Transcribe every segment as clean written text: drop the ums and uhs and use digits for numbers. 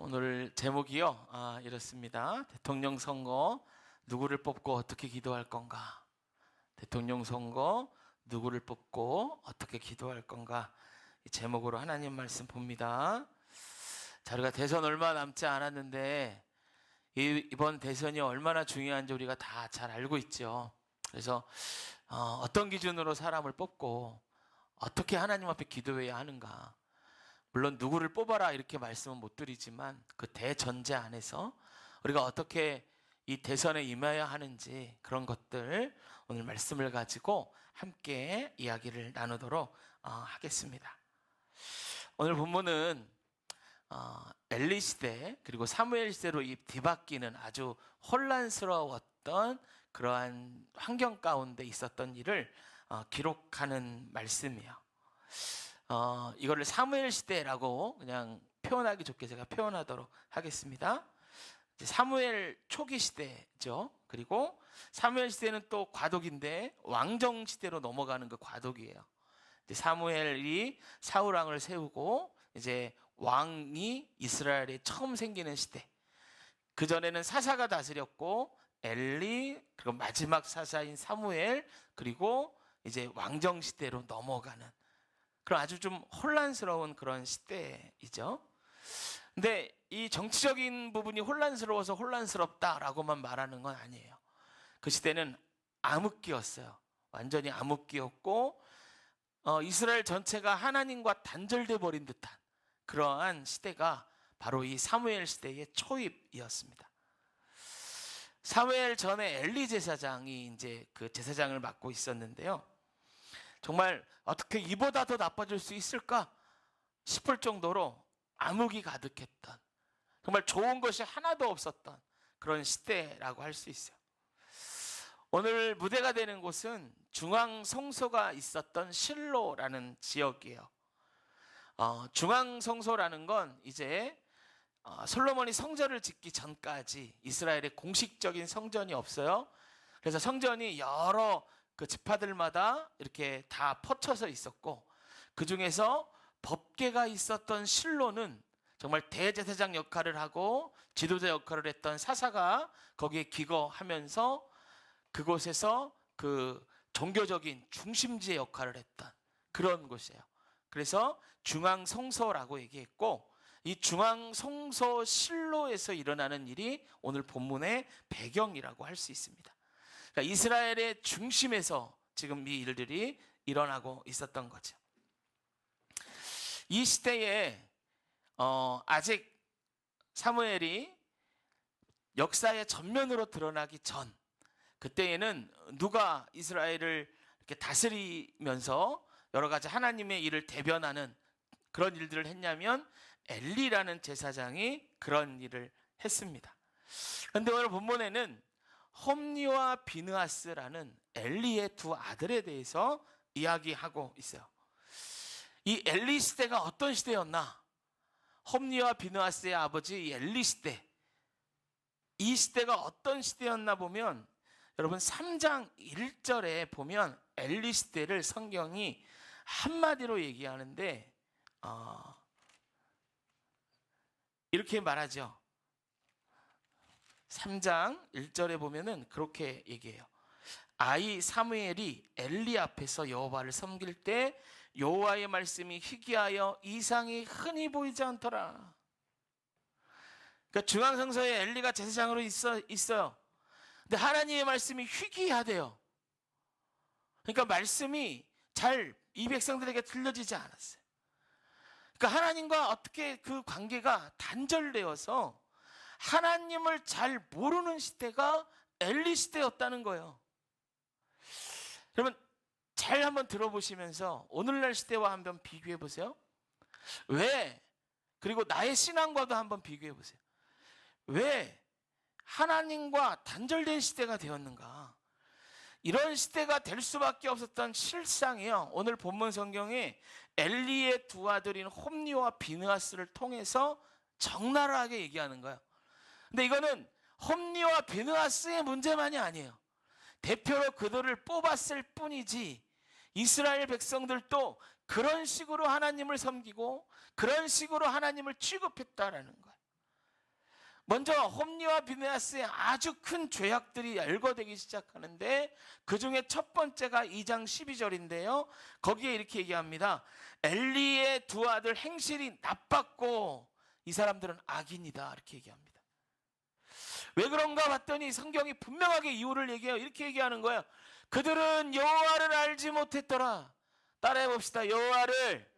오늘 제목이요. 이렇습니다. 대통령 선거 누구를 뽑고 어떻게 기도할 건가? 대통령 선거 누구를 뽑고 어떻게 기도할 건가? 이 제목으로 하나님 말씀 봅니다. 자, 우리가 대선 얼마 남지 않았는데 이번 대선이 얼마나 중요한지 우리가 다 잘 알고 있죠. 그래서 어떤 기준으로 사람을 뽑고 어떻게 하나님 앞에 기도해야 하는가? 물론 누구를 뽑아라 이렇게 말씀은 못 드리지만 그 대전제 안에서 우리가 어떻게 이 대선에 임해야 하는지 그런 것들 오늘 말씀을 가지고 함께 이야기를 나누도록 하겠습니다. 오늘 본문은 엘리 시대 그리고 사무엘 시대로 뒤바뀌는 아주 혼란스러웠던 그러한 환경 가운데 있었던 일을 기록하는 말씀이에요. 이거를 사무엘 시대라고 그냥 표현하기 좋게 제가 표현하도록 하겠습니다. 사무엘 초기 시대죠. 그리고 사무엘 시대는 또 과도기인데 왕정 시대로 넘어가는 그 과도기예요. 사무엘이 사울 왕을 세우고 이제 왕이 이스라엘에 처음 생기는 시대. 그 전에는 사사가 다스렸고 엘리 그리고 마지막 사사인 사무엘 그리고 이제 왕정 시대로 넘어가는 그런 아주 좀 혼란스러운 그런 시대이죠. 근데 이 정치적인 부분이 혼란스러워서 혼란스럽다라고만 말하는 건 아니에요. 그 시대는 암흑기였어요. 완전히 암흑기였고 이스라엘 전체가 하나님과 단절돼 버린 듯한 그러한 시대가 바로 이 사무엘 시대의 초입이었습니다. 사무엘 전에 엘리 제사장이 이제 그 제사장을 맡고 있었는데요. 정말 어떻게 이보다 더 나빠질 수 있을까 싶을 정도로 암흑이 가득했던 정말 좋은 것이 하나도 없었던 그런 시대라고 할 수 있어요. 오늘 무대가 되는 곳은 중앙 성소가 있었던 실로라는 지역이에요. 중앙 성소라는 건 이제 솔로몬이 성전을 짓기 전까지 이스라엘에 공식적인 성전이 없어요. 그래서 성전이 여러 그 지파들마다 이렇게 다 퍼쳐서 있었고 그 중에서 법궤가 있었던 실로는 정말 대제사장 역할을 하고 지도자 역할을 했던 사사가 거기에 기거하면서 그곳에서 그 종교적인 중심지의 역할을 했던 그런 곳이에요. 그래서 중앙성소라고 얘기했고 이 중앙성소 실로에서 일어나는 일이 오늘 본문의 배경이라고 할 수 있습니다. 그러니까 이스라엘의 중심에서 지금 이 일들이 일어나고 있었던 거죠. 이 시대에 아직 사무엘이 역사의 전면으로 드러나기 전 그때에는 누가 이스라엘을 이렇게 다스리면서 여러 가지 하나님의 일을 대변하는 그런 일들을 했냐면 엘리라는 제사장이 그런 일을 했습니다. 그런데 오늘 본문에는 홈니와 비느하스라는 엘리의 두 아들에 대해서 이야기하고 있어요. 이 엘리 시대가 어떤 시대였나? 홈니와 비느하스의 아버지 엘리 시대. 이 시대가 어떤 시대였나 보면 여러분 3장 1절에 보면 엘리 시대를 성경이 한마디로 얘기하는데 이렇게 말하죠. 3장 1절에 보면은 그렇게 얘기해요. 아이 사무엘이 엘리 앞에서 여호와를 섬길 때 여호와의 말씀이 희귀하여 이상이 흔히 보이지 않더라. 그러니까 중앙성소에 엘리가 제사장으로 있어요. 근데 하나님의 말씀이 희귀하대요. 그러니까 말씀이 잘 이 백성들에게 들려지지 않았어요. 그러니까 하나님과 어떻게 그 관계가 단절되어서 하나님을 잘 모르는 시대가 엘리 시대였다는 거예요. 여러분 잘 한번 들어보시면서 오늘날 시대와 한번 비교해 보세요. 왜? 그리고 나의 신앙과도 한번 비교해 보세요. 왜 하나님과 단절된 시대가 되었는가? 이런 시대가 될 수밖에 없었던 실상이요. 오늘 본문 성경에 엘리의 두 아들인 홈니와 비느하스를 통해서 적나라하게 얘기하는 거예요. 근데 이거는 홈니와 비느하스의 문제만이 아니에요. 대표로 그들을 뽑았을 뿐이지 이스라엘 백성들도 그런 식으로 하나님을 섬기고 그런 식으로 하나님을 취급했다라는 거예요. 먼저 홈리와 비느하스의 아주 큰 죄악들이 열거되기 시작하는데, 그 중에 첫 번째가 2장 12절인데요. 거기에 이렇게 얘기합니다. 엘리의 두 아들 행실이 나빴고 이 사람들은 악인이다, 이렇게 얘기합니다. 왜 그런가 봤더니 성경이 분명하게 이유를 얘기해요. 이렇게 얘기하는 거예요. 그들은 여호와를 알지 못했더라. 따라해 봅시다. 여호와를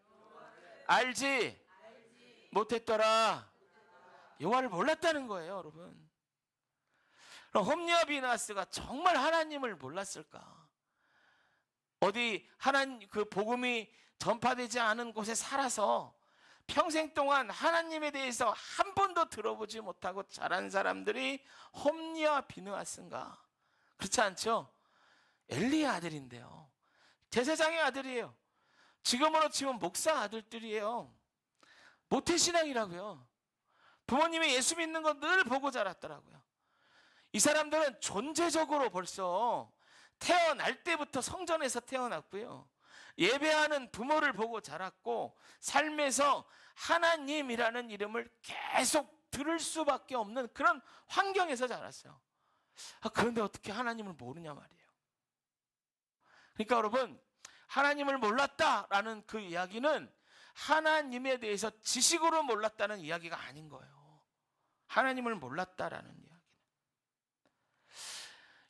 알지 못했더라. 여호와를 몰랐다는 거예요, 여러분. 그럼 홈리와 비느하스가 정말 하나님을 몰랐을까? 어디 하나님 그 복음이 전파되지 않은 곳에 살아서 평생 동안 하나님에 대해서 한 번도 들어보지 못하고 자란 사람들이 홈리와 비느하스인가? 그렇지 않죠? 엘리의 아들인데요. 제사장의 아들이에요. 지금으로 치면 목사 아들들이에요. 모태신앙이라고요. 부모님이 예수 믿는 거 늘 보고 자랐더라고요. 이 사람들은 존재적으로 벌써 태어날 때부터 성전에서 태어났고요. 예배하는 부모를 보고 자랐고, 삶에서 하나님이라는 이름을 계속 들을 수밖에 없는 그런 환경에서 자랐어요. 그런데 어떻게 하나님을 모르냐 말이에요. 그러니까 여러분, 하나님을 몰랐다라는 그 이야기는 하나님에 대해서 지식으로 몰랐다는 이야기가 아닌 거예요. 하나님을 몰랐다라는 이야기는.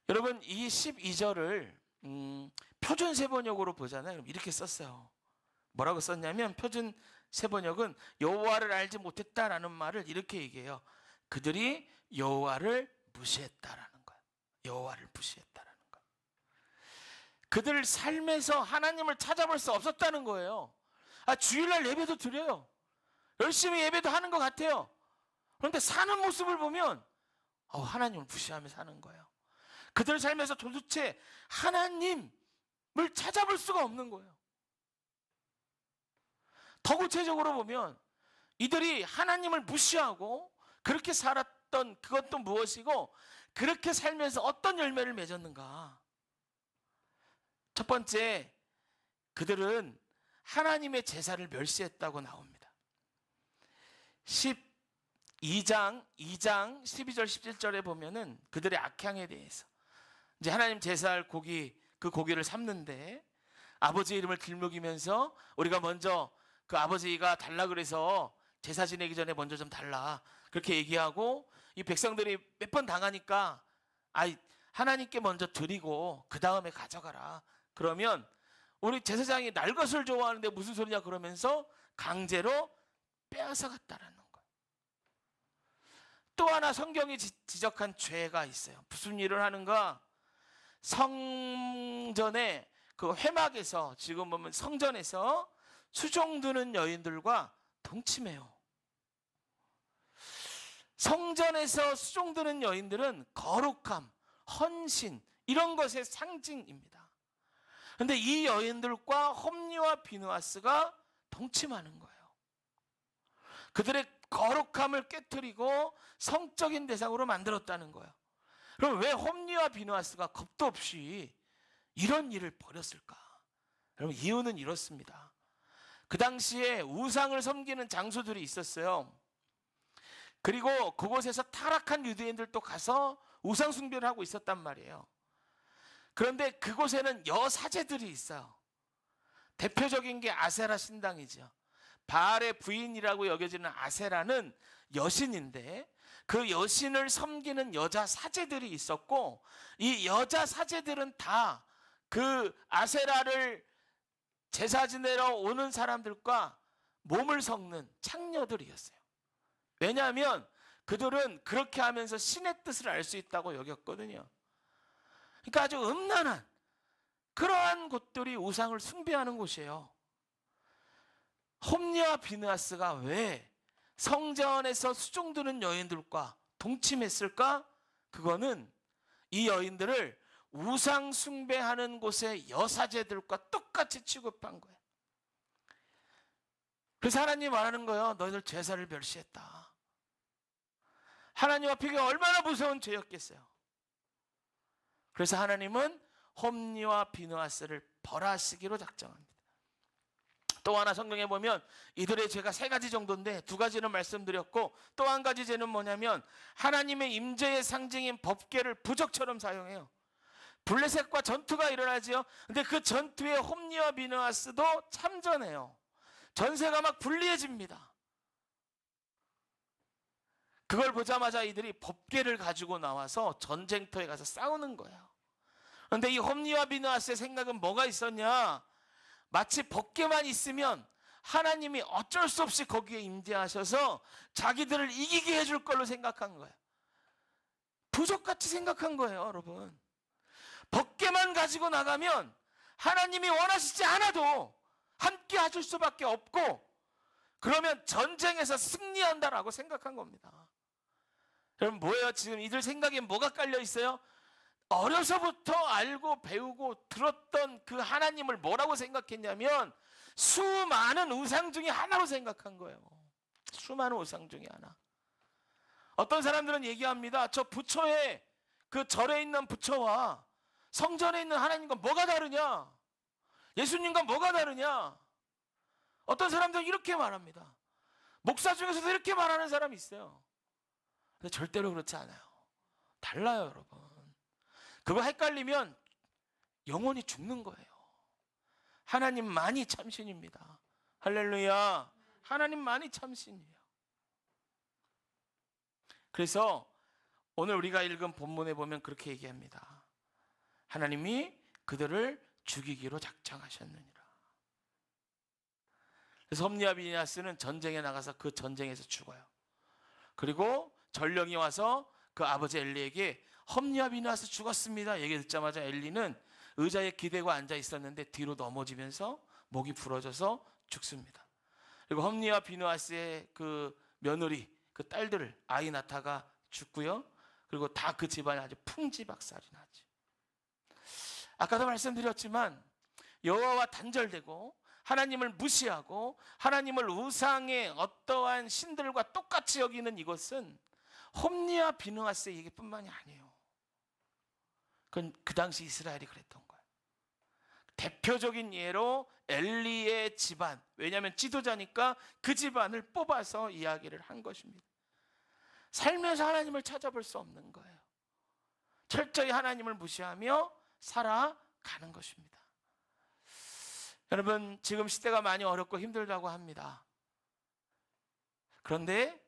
여러분, 이 12절을 표준 세번역으로 보잖아요. 이렇게 썼어요. 뭐라고 썼냐면, 표준 세번역은 여호와를 알지 못했다라는 말을 이렇게 얘기해요. 그들이 여호와를 무시했다라는 거예요. 여호와를 무시했다라는 거예요. 그들 삶에서 하나님을 찾아볼 수 없었다는 거예요. 주일날 예배도 드려요. 열심히 예배도 하는 것 같아요. 그런데 사는 모습을 보면 하나님을 무시하며 사는 거예요. 그들 삶에서 도대체 하나님을 찾아볼 수가 없는 거예요. 더 구체적으로 보면 이들이 하나님을 무시하고 그렇게 살았던 그것도 무엇이고, 그렇게 살면서 어떤 열매를 맺었는가? 첫 번째, 그들은 하나님의 제사를 멸시했다고 나옵니다. 12장 12절 17절에 보면은 그들의 악향에 대해서, 이제 하나님 제사할 고기, 그 고기를 삶는데 아버지 이름을 길먹이면서 우리가 먼저 그 아버지가 달라 그래서 제사 지내기 전에 먼저 좀 달라, 그렇게 얘기하고, 이 백성들이 몇 번 당하니까 하나님께 먼저 드리고 그 다음에 가져가라. 그러면 우리 제사장이 날 것을 좋아하는데 무슨 소리냐 그러면서 강제로 빼앗아 갔다라는 거예요. 또 하나 성경이 지적한 죄가 있어요. 무슨 일을 하는가? 성전의 그 회막에서, 지금 보면 성전에서 수종 드는 여인들과 동침해요. 성전에서 수종 드는 여인들은 거룩함, 헌신, 이런 것의 상징입니다. 그런데 이 여인들과 홈리와 비느하스가 동침하는 거예요. 그들의 거룩함을 깨트리고 성적인 대상으로 만들었다는 거예요. 그럼 왜 홈리와 비느하스가 겁도 없이 이런 일을 벌였을까? 여러분, 이유는 이렇습니다. 그 당시에 우상을 섬기는 장소들이 있었어요. 그리고 그곳에서 타락한 유대인들도 가서 우상 숭배를 하고 있었단 말이에요. 그런데 그곳에는 여사제들이 있어요. 대표적인 게 아세라 신당이죠. 바알의 부인이라고 여겨지는 아세라는 여신인데, 그 여신을 섬기는 여자 사제들이 있었고, 이 여자 사제들은 다 그 아세라를 제사 지내러 오는 사람들과 몸을 섞는 창녀들이었어요. 왜냐하면 그들은 그렇게 하면서 신의 뜻을 알 수 있다고 여겼거든요. 그러니까 아주 음란한 그러한 곳들이 우상을 숭배하는 곳이에요. 홈리와 비느하스가 왜 성전에서 수종 드는 여인들과 동침했을까? 그거는 이 여인들을 우상 숭배하는 곳의 여사제들과 똑같이 취급한 거예요. 그래서 하나님 말하는 거예요. 너희들 제사를 멸시했다. 하나님 앞에 이게 얼마나 무서운 죄였겠어요. 그래서 하나님은 홈리와 비느하스를 벌하시기로 작정합니다. 또 하나 성경에 보면 이들의 죄가 세 가지 정도인데 두 가지는 말씀드렸고, 또 한 가지 죄는 뭐냐면 하나님의 임재의 상징인 법궤를 부적처럼 사용해요. 블레셋과 전투가 일어나지요. 근데 그 전투에 홈리와 비느하스도 참전해요. 전세가 막 불리해집니다. 그걸 보자마자 이들이 법궤를 가지고 나와서 전쟁터에 가서 싸우는 거예요. 그런데 이 홈리와 비느하스의 생각은 뭐가 있었냐? 마치 법궤만 있으면 하나님이 어쩔 수 없이 거기에 임재하셔서 자기들을 이기게 해줄 걸로 생각한 거예요. 부족같이 생각한 거예요, 여러분. 법궤만 가지고 나가면 하나님이 원하시지 않아도 함께 하실 수밖에 없고, 그러면 전쟁에서 승리한다라고 생각한 겁니다. 그럼 뭐예요? 지금 이들 생각에 뭐가 깔려 있어요? 어려서부터 알고 배우고 들었던 그 하나님을 뭐라고 생각했냐면 수많은 우상 중에 하나로 생각한 거예요. 수많은 우상 중에 하나. 어떤 사람들은 얘기합니다. 저 부처의 그 절에 있는 부처와 성전에 있는 하나님과 뭐가 다르냐? 예수님과 뭐가 다르냐? 어떤 사람들은 이렇게 말합니다. 목사 중에서도 이렇게 말하는 사람이 있어요. 근데 절대로 그렇지 않아요. 달라요, 여러분. 그거 헷갈리면 영원히 죽는 거예요. 하나님만이 참신입니다. 할렐루야. 하나님만이 참신이에요. 그래서 오늘 우리가 읽은 본문에 보면 그렇게 얘기합니다. 하나님이 그들을 죽이기로 작정하셨느니라. 그래서 홈리와 비느하스는 전쟁에 나가서 그 전쟁에서 죽어요. 그리고 전령이 와서 그 아버지 엘리에게 홈리와 비느하스 죽었습니다 얘기 듣자마자 엘리는 의자에 기대고 앉아 있었는데 뒤로 넘어지면서 목이 부러져서 죽습니다. 그리고 홈리와 비느하스의 그 며느리, 그 딸들 아이나타가 죽고요. 그리고 다 그 집안이 아주 풍지박살이 나죠. 아까도 말씀드렸지만 여호와와 단절되고 하나님을 무시하고 하나님을 우상의 어떠한 신들과 똑같이 여기는 이것은 홈리와 비느하스의 얘기뿐만이 아니에요. 그건 그 당시 이스라엘이 그랬던 거예요. 대표적인 예로 엘리의 집안, 왜냐하면 지도자니까 그 집안을 뽑아서 이야기를 한 것입니다. 살면서 하나님을 찾아볼 수 없는 거예요. 철저히 하나님을 무시하며 살아가는 것입니다. 여러분, 지금 시대가 많이 어렵고 힘들다고 합니다. 그런데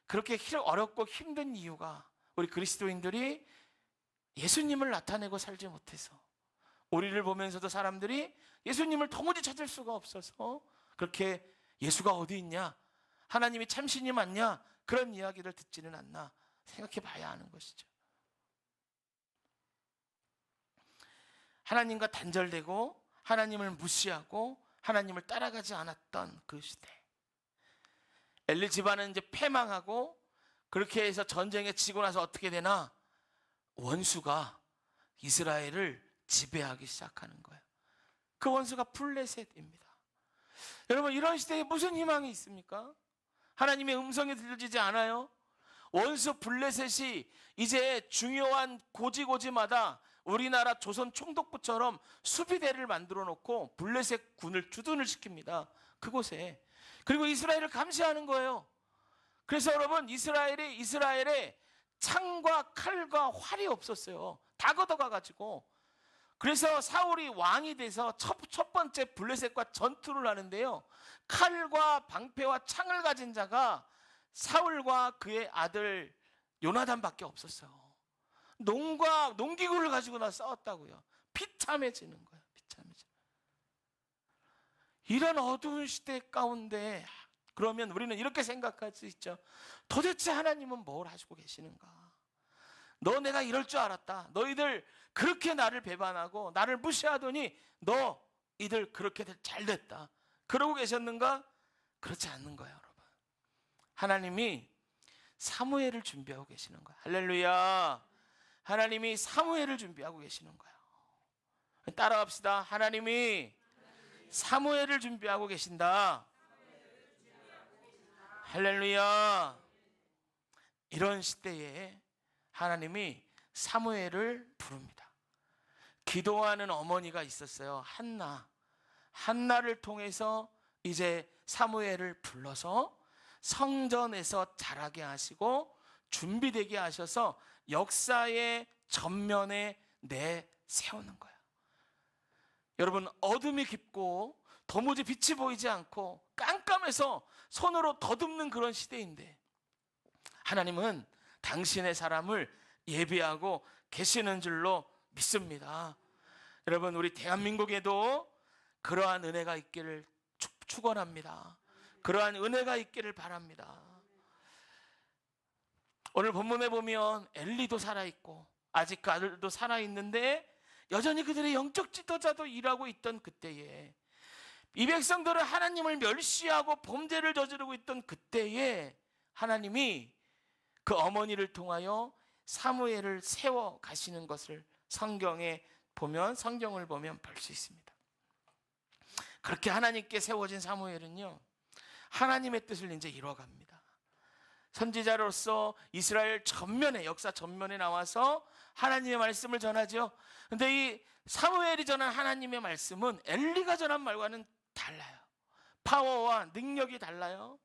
그렇게 어렵고 힘든 이유가 우리 그리스도인들이 예수님을 나타내고 살지 못해서, 우리를 보면서도 사람들이 예수님을 도무지 찾을 수가 없어서 그렇게 예수가 어디 있냐, 하나님이 참신이 맞냐, 그런 이야기를 듣지는 않나 생각해 봐야 하는 것이죠. 하나님과 단절되고 하나님을 무시하고 하나님을 따라가지 않았던 그 시대, 엘리 집안은 이제 패망하고 그렇게 해서 전쟁에 치고 나서 어떻게 되나, 원수가 이스라엘을 지배하기 시작하는 거예요. 그 원수가 블레셋입니다. 여러분, 이런 시대에 무슨 희망이 있습니까? 하나님의 음성이 들려지지 않아요? 원수 블레셋이 이제 중요한 고지고지마다 우리나라 조선 총독부처럼 수비대를 만들어 놓고 블레셋 군을 주둔을 시킵니다. 그곳에. 그리고 이스라엘을 감시하는 거예요. 그래서 여러분, 이스라엘에 창과 칼과 활이 없었어요. 다 걷어가가지고. 그래서 사울이 왕이 돼서 첫 번째 블레셋과 전투를 하는데요, 칼과 방패와 창을 가진 자가 사울과 그의 아들 요나단밖에 없었어요. 농기구를 가지고 나 싸웠다고요. 비참해지는 거예요. 비참해져. 이런 어두운 시대 가운데 그러면 우리는 이렇게 생각할 수 있죠. 도대체 하나님은 뭘 하시고 계시는가? 너 내가 이럴 줄 알았다. 너희들 그렇게 나를 배반하고 나를 무시하더니 너희들 그렇게 잘 됐다. 그러고 계셨는가? 그렇지 않는 거예요, 여러분. 하나님이 사무엘을 준비하고 계시는 거예요. 할렐루야. 하나님이 사무엘을 준비하고 계시는 거예요. 따라갑시다. 하나님이 사무엘을 준비하고 계신다. 할렐루야. 이런 시대에 하나님이 사무엘을 부릅니다. 기도하는 어머니가 있었어요. 한나를 통해서 이제 사무엘을 불러서 성전에서 자라게 하시고 준비되게 하셔서 역사의 전면에 내세우는 거예요. 여러분, 어둠이 깊고 도무지 빛이 보이지 않고 깜깜해서 손으로 더듬는 그런 시대인데 하나님은 당신의 사람을 예비하고 계시는 줄로 믿습니다. 여러분, 우리 대한민국에도 그러한 은혜가 있기를 축원합니다. 그러한 은혜가 있기를 바랍니다. 오늘 본문에 보면 엘리도 살아있고 아직 그 아들도 살아있는데 여전히 그들의 영적 지도자도 일하고 있던 그때에, 이 백성들은 하나님을 멸시하고 범죄를 저지르고 있던 그때에 하나님이 그 어머니를 통하여 사무엘을 세워 가시는 것을 성경을 보면 볼 수 있습니다. 그렇게 하나님께 세워진 사무엘은요, 하나님의 뜻을 이제 이뤄갑니다. 선지자로서 이스라엘 전면에, 역사 전면에 나와서 하나님의 말씀을 전하죠. 근데 이 사무엘이 전한 하나님의 말씀은 엘리가 전한 말과는 달라요. 파워와 능력이 달라요.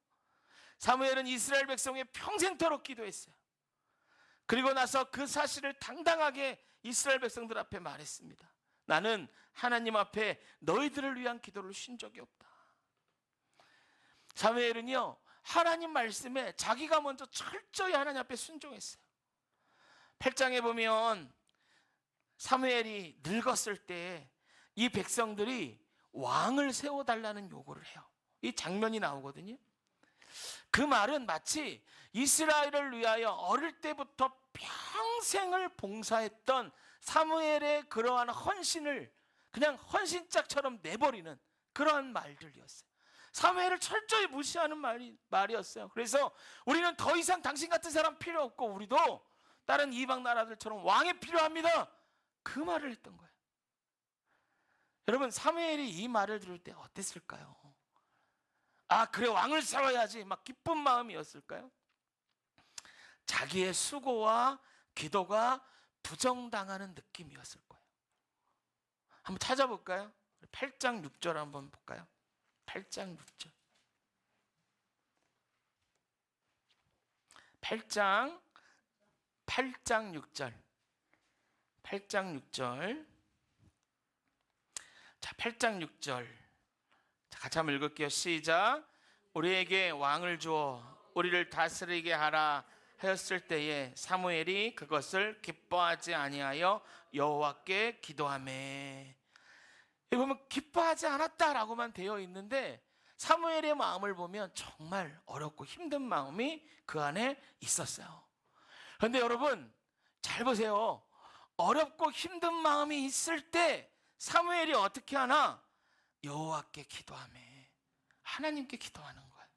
사무엘은 이스라엘 백성의 평생토록 기도했어요. 그리고 나서 그 사실을 당당하게 이스라엘 백성들 앞에 말했습니다. 나는 하나님 앞에 너희들을 위한 기도를 쉰 적이 없다. 사무엘은요, 하나님 말씀에 자기가 먼저 철저히 하나님 앞에 순종했어요. 8장에 보면 사무엘이 늙었을 때 이 백성들이 왕을 세워달라는 요구를 해요. 이 장면이 나오거든요. 그 말은 마치 이스라엘을 위하여 어릴 때부터 평생을 봉사했던 사무엘의 그러한 헌신을 그냥 헌신짝처럼 내버리는 그러한 말들이었어요. 사무엘을 철저히 무시하는 말이었어요. 그래서 우리는 더 이상 당신 같은 사람 필요 없고 우리도 다른 이방 나라들처럼 왕이 필요합니다, 그 말을 했던 거예요. 여러분, 사무엘이 이 말을 들을 때 어땠을까요? 아, 그래, 왕을 세워야지, 막 기쁜 마음이었을까요? 자기의 수고와 기도가 부정당하는 느낌이었을 거예요. 한번 찾아볼까요? 8장 6절 한번 볼까요? 8장 6절. 8장 6절. 8장 6절. 자, 8장 6절. 자, 같이 한번 읽을게요. 시작. 우리에게 왕을 주어 우리를 다스리게 하라 하였을 때에 사무엘이 그것을 기뻐하지 아니하여 여호와께 기도하매. 여기 보면 기뻐하지 않았다라고만 되어 있는데 사무엘의 마음을 보면 정말 어렵고 힘든 마음이 그 안에 있었어요. 그런데 여러분 잘 보세요. 어렵고 힘든 마음이 있을 때 사무엘이 어떻게 하나? 여호와께 기도하며 하나님께 기도하는 거예요.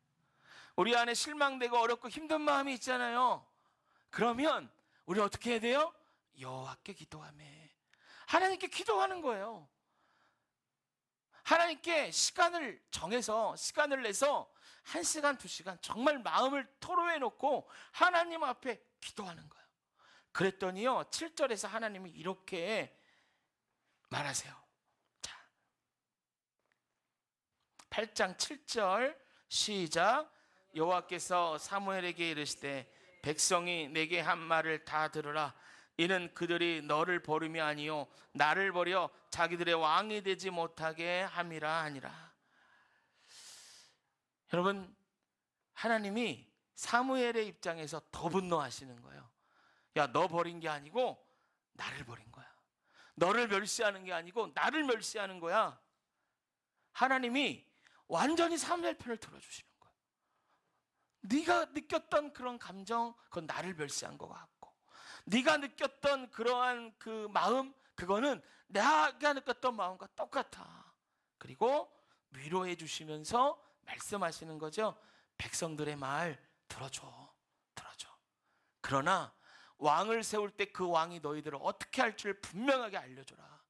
우리 안에 실망되고 어렵고 힘든 마음이 있잖아요. 그러면 우리 어떻게 해야 돼요? 여호와께 기도하며 하나님께 기도하는 거예요. 하나님께 시간을 정해서, 시간을 내서 1시간, 2시간 정말 마음을 토로해 놓고 하나님 앞에 기도하는 거예요. 그랬더니요 7절에서 하나님이 이렇게 말하세요. 자, 8장 7절 시작. 여호와께서 사무엘에게 이르시되 백성이 내게 한 말을 다 들으라. 이는 그들이 너를 버림이 아니요 나를 버려 자기들의 왕이 되지 못하게 함이라 하니라. 여러분, 하나님이 사무엘의 입장에서 더 분노하시는 거예요. 야, 너 버린 게 아니고 나를 버린 거야. 너를 멸시하는 게 아니고 나를 멸시하는 거야. 하나님이 완전히 사무엘 편을 들어주시는 거야. 네가 느꼈던 그런 감정, 그건 나를 멸시한 것 같고, 네가 느꼈던 그러한 그 마음, 그거는 내가 느꼈던 마음과 똑같아. 그리고 위로해 주시면서 말씀하시는 거죠. 백성들의 말 들어줘. 그러나 왕을 세울 때 그 왕이 너희들을 어떻게 할 줄 분명하게 알려줘라.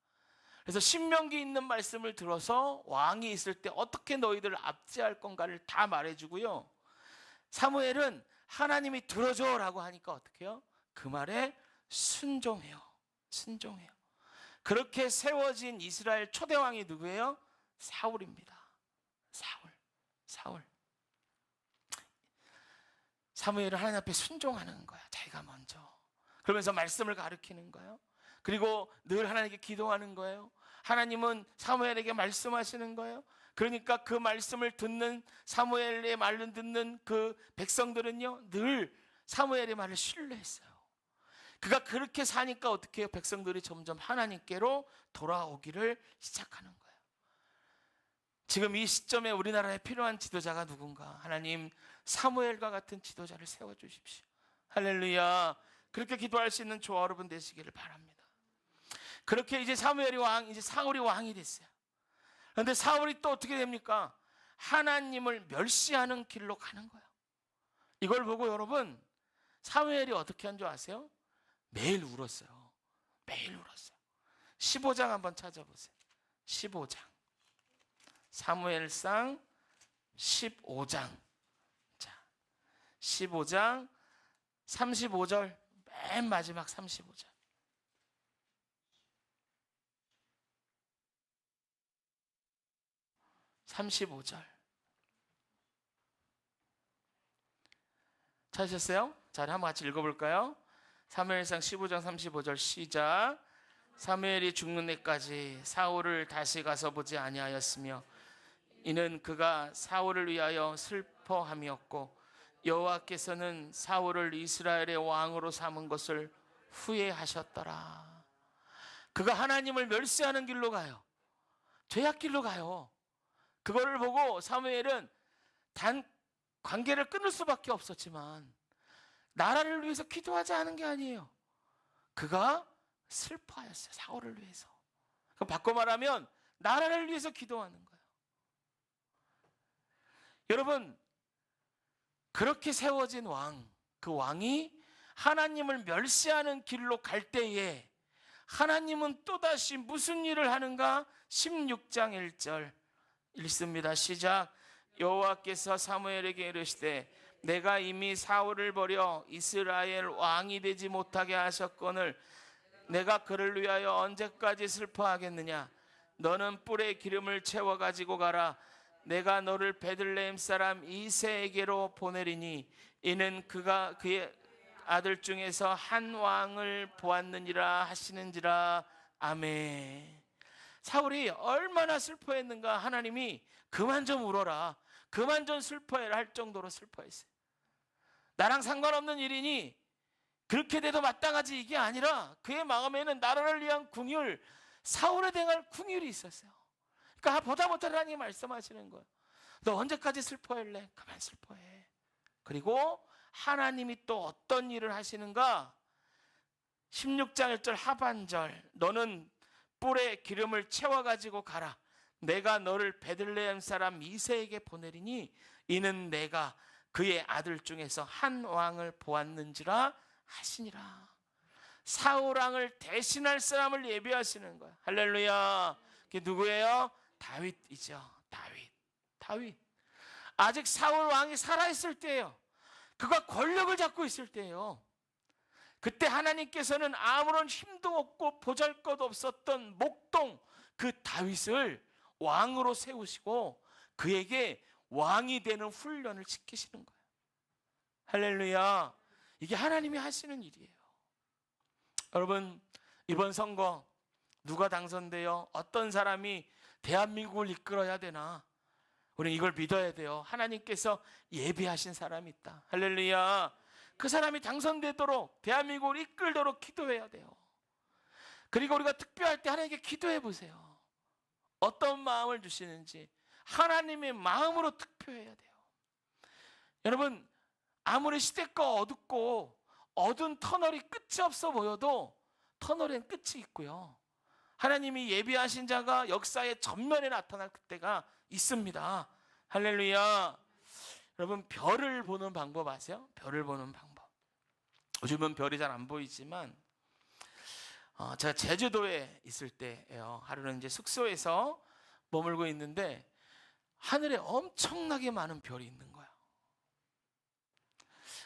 그래서 신명기 있는 말씀을 들어서 왕이 있을 때 어떻게 너희들을 압제할 건가를 다 말해주고요. 사무엘은 하나님이 들어줘라고 하니까 어떻게 해요? 그 말에 순종해요. 그렇게 세워진 이스라엘 초대왕이 누구예요? 사울입니다. 사울. 사울. 사무엘은 하나님 앞에 순종하는 거야. 자기가 먼저. 그러면서 말씀을 가르치는 거예요. 그리고 늘 하나님께 기도하는 거예요. 하나님은 사무엘에게 말씀하시는 거예요. 그러니까 그 말씀을 듣는, 사무엘의 말을 듣는 그 백성들은요, 늘 사무엘의 말을 신뢰했어요. 그가 그렇게 사니까 어떻게 해요? 백성들이 점점 하나님께로 돌아오기를 시작하는 거예요. 지금 이 시점에 우리나라에 필요한 지도자가 누군가? 하나님, 사무엘과 같은 지도자를 세워주십시오. 할렐루야. 그렇게 기도할 수 있는 저와 여러분 되시기를 바랍니다. 그렇게 이제 이제 사울이 왕이 됐어요. 그런데 사울이 또 어떻게 됩니까? 하나님을 멸시하는 길로 가는 거예요. 이걸 보고 여러분, 사무엘이 어떻게 한 줄 아세요? 매일 울었어요. 매일 울었어요. 15장 한번 찾아보세요. 15장. 사무엘상 15장. 자, 15장 35절, 맨 마지막 35절. 35절. 찾으셨어요? 자, 한번 같이 읽어볼까요? 사무엘상 15장 35절 시작. 사무엘이 죽는 날까지 사울을 다시 가서 보지 아니하였으며 이는 그가 사울을 위하여 슬퍼함이었고 여호와께서는 사울을 이스라엘의 왕으로 삼은 것을 후회하셨더라. 그가 하나님을 멸시하는 길로 가요. 죄악 길로 가요. 그거를 보고 사무엘은 단 관계를 끊을 수밖에 없었지만 나라를 위해서 기도하지 않은 게 아니에요. 그가 슬퍼하였어요. 사울을 위해서. 그럼 바꿔 말하면 나라를 위해서 기도하는 거예요. 여러분, 그렇게 세워진 왕, 그 왕이 하나님을 멸시하는 길로 갈 때에 하나님은 또다시 무슨 일을 하는가? 16장 1절 읽습니다. 시작. 여호와께서 사무엘에게 이르시되 내가 이미 사울을 버려 이스라엘 왕이 되지 못하게 하셨거늘 내가 그를 위하여 언제까지 슬퍼하겠느냐? 너는 뿔에 기름을 채워 가지고 가라. 내가 너를 베들레헴 사람 이새에게로 보내리니 이는 그가 그의 아들 중에서 한 왕을 보았느니라 하시는지라. 아멘. 사울이 얼마나 슬퍼했는가? 하나님이 그만 좀 울어라, 그만 좀 슬퍼해라 할 정도로 슬퍼했어요. 나랑 상관없는 일이니 그렇게 돼도 마땅하지, 이게 아니라 그의 마음에는 나라를 위한 궁율, 사울에 대한 궁율이 있었어요. 그러니까 보다 못할 하나님이 말씀하시는 거예요. 너 언제까지 슬퍼할래? 그만 슬퍼해. 그리고 하나님이 또 어떤 일을 하시는가? 16장 1절 하반절. 너는 뿔에 기름을 채워가지고 가라. 내가 너를 베들레헴 사람 이새에게 보내리니 이는 내가 그의 아들 중에서 한 왕을 보았는지라 하시니라. 사울 왕을 대신할 사람을 예비하시는 거야. 할렐루야. 그게 누구예요? 다윗이죠. 다윗. 아직 사울 왕이 살아있을 때예요. 그가 권력을 잡고 있을 때예요. 그때 하나님께서는 아무런 힘도 없고 보잘것 없었던 목동 그 다윗을 왕으로 세우시고 그에게 왕이 되는 훈련을 시키시는 거예요. 할렐루야. 이게 하나님이 하시는 일이에요. 여러분, 이번 선거 누가 당선되어 어떤 사람이 대한민국을 이끌어야 되나? 우리는 이걸 믿어야 돼요. 하나님께서 예비하신 사람이 있다. 할렐루야. 그 사람이 당선되도록, 대한민국을 이끌도록 기도해야 돼요. 그리고 우리가 투표할 때 하나님께 기도해 보세요. 어떤 마음을 주시는지 하나님의 마음으로 투표해야 돼요. 여러분, 아무리 시대가 어둡고 어두운 터널이 끝이 없어 보여도 터널엔 끝이 있고요. 하나님이 예비하신 자가 역사의 전면에 나타날 그때가 있습니다. 할렐루야. 여러분, 별을 보는 방법 아세요? 별을 보는 방법. 요즘은 별이 잘 안 보이지만 제가 제주도에 있을 때예요. 하루는 이제 숙소에서 머물고 있는데 하늘에 엄청나게 많은 별이 있는 거예요.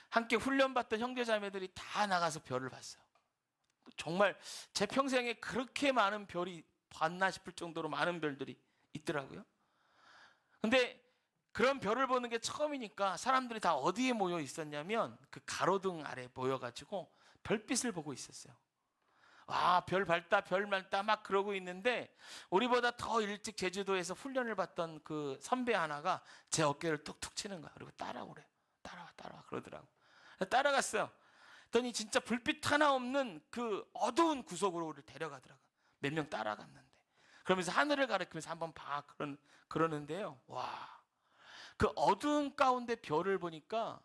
함께 훈련받던 형제자매들이 다 나가서 별을 봤어요. 정말 제 평생에 그렇게 많은 별이 봤나 싶을 정도로 많은 별들이 있더라고요. 근데 그런 별을 보는 게 처음이니까 사람들이 다 어디에 모여 있었냐면 그 가로등 아래 모여가지고 별빛을 보고 있었어요. 별 밝다 별 맑다 막 그러고 있는데, 우리보다 더 일찍 제주도에서 훈련을 받던 그 선배 하나가 제 어깨를 툭툭 치는 거야. 그리고 따라오래. 따라와 그러더라고. 따라갔어요. 그랬더니 진짜 불빛 하나 없는 그 어두운 구석으로 우리를 데려가더라고. 몇 명 따라갔는데, 그러면서 하늘을 가리키면서 한번 봐 그러는데요. 그 어두운 가운데 별을 보니까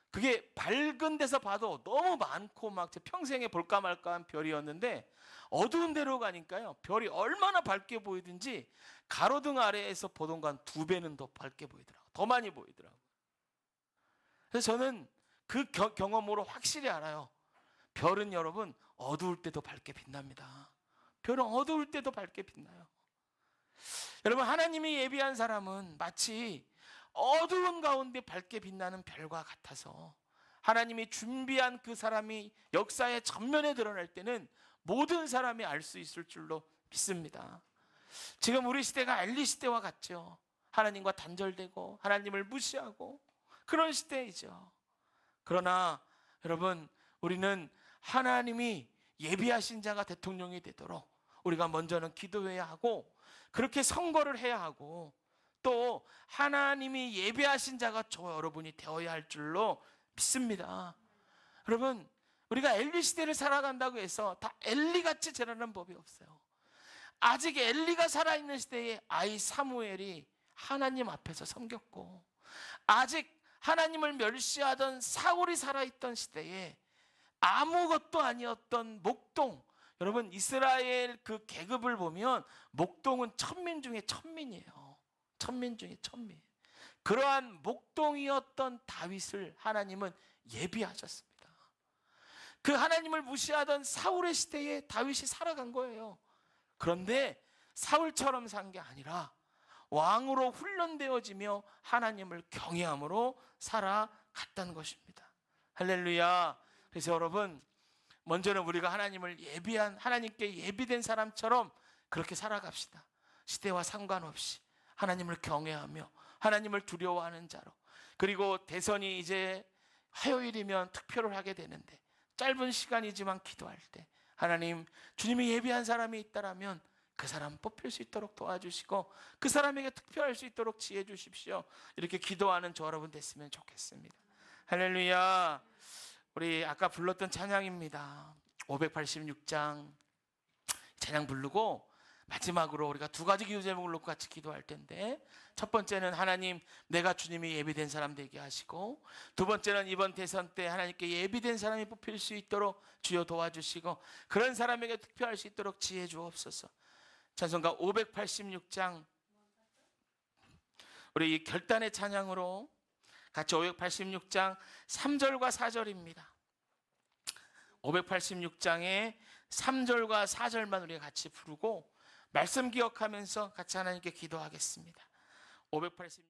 그게 밝은 데서 봐도 너무 많고 막 제 평생에 볼까 말까 한 별이었는데, 어두운 데로 가니까요 별이 얼마나 밝게 보이든지 가로등 아래에서 보던 거 한 2배는 더 밝게 보이더라고요. 더 많이 보이더라고요. 그래서 저는 그 경험으로 확실히 알아요. 별은 여러분 어두울 때도 밝게 빛납니다. 별은 어두울 때도 밝게 빛나요. 여러분, 하나님이 예비한 사람은 마치 어두운 가운데 밝게 빛나는 별과 같아서, 하나님이 준비한 그 사람이 역사의 전면에 드러날 때는 모든 사람이 알 수 있을 줄로 믿습니다. 지금 우리 시대가 엘리 시대와 같죠. 하나님과 단절되고 하나님을 무시하고 그런 시대이죠. 그러나 여러분, 우리는 하나님이 예비하신 자가 대통령이 되도록 우리가 먼저는 기도해야 하고, 그렇게 선거를 해야 하고, 또 하나님이 예비하신 자가 저 여러분이 되어야 할 줄로 믿습니다. 여러분, 우리가 엘리 시대를 살아간다고 해서 다 엘리같이 자라는 법이 없어요. 아직 엘리가 살아있는 시대에 아이 사무엘이 하나님 앞에서 섬겼고, 아직 하나님을 멸시하던 사울이 살아있던 시대에 아무것도 아니었던 목동, 여러분 이스라엘 그 계급을 보면 목동은 천민 중에 천민이에요. 천민 중에 천민. 그러한 목동이었던 다윗을 하나님은 예비하셨습니다. 그 하나님을 무시하던 사울의 시대에 다윗이 살아간 거예요. 그런데 사울처럼 산 게 아니라 왕으로 훈련되어지며 하나님을 경외함으로 살아갔다는 것입니다. 할렐루야. 그래서 여러분, 먼저는 우리가 하나님을 예비한, 하나님께 예비된 사람처럼 그렇게 살아갑시다. 시대와 상관없이 하나님을 경외하며 하나님을 두려워하는 자로. 그리고 대선이 이제 화요일이면 투표를 하게 되는데, 짧은 시간이지만 기도할 때 하나님, 주님이 예비한 사람이 있다라면 그 사람 뽑힐 수 있도록 도와주시고 그 사람에게 투표할 수 있도록 지혜 주십시오. 이렇게 기도하는 저 여러분 됐으면 좋겠습니다. 할렐루야. 우리 아까 불렀던 찬양입니다. 586장 찬양 부르고 마지막으로 우리가 2가지 기도 제목을 놓고 같이 기도할 텐데, 첫 번째는 하나님, 내가 주님이 예비된 사람 되게 하시고, 두 번째는 이번 대선 때 하나님께 예비된 사람이 뽑힐 수 있도록 주여 도와주시고 그런 사람에게 투표할 수 있도록 지혜 주옵소서. 찬송가 586장 우리 이 결단의 찬양으로 같이 586장 3절과 4절입니다. 586장의 3절과 4절만 우리가 같이 부르고 말씀 기억하면서 같이 하나님께 기도하겠습니다. 586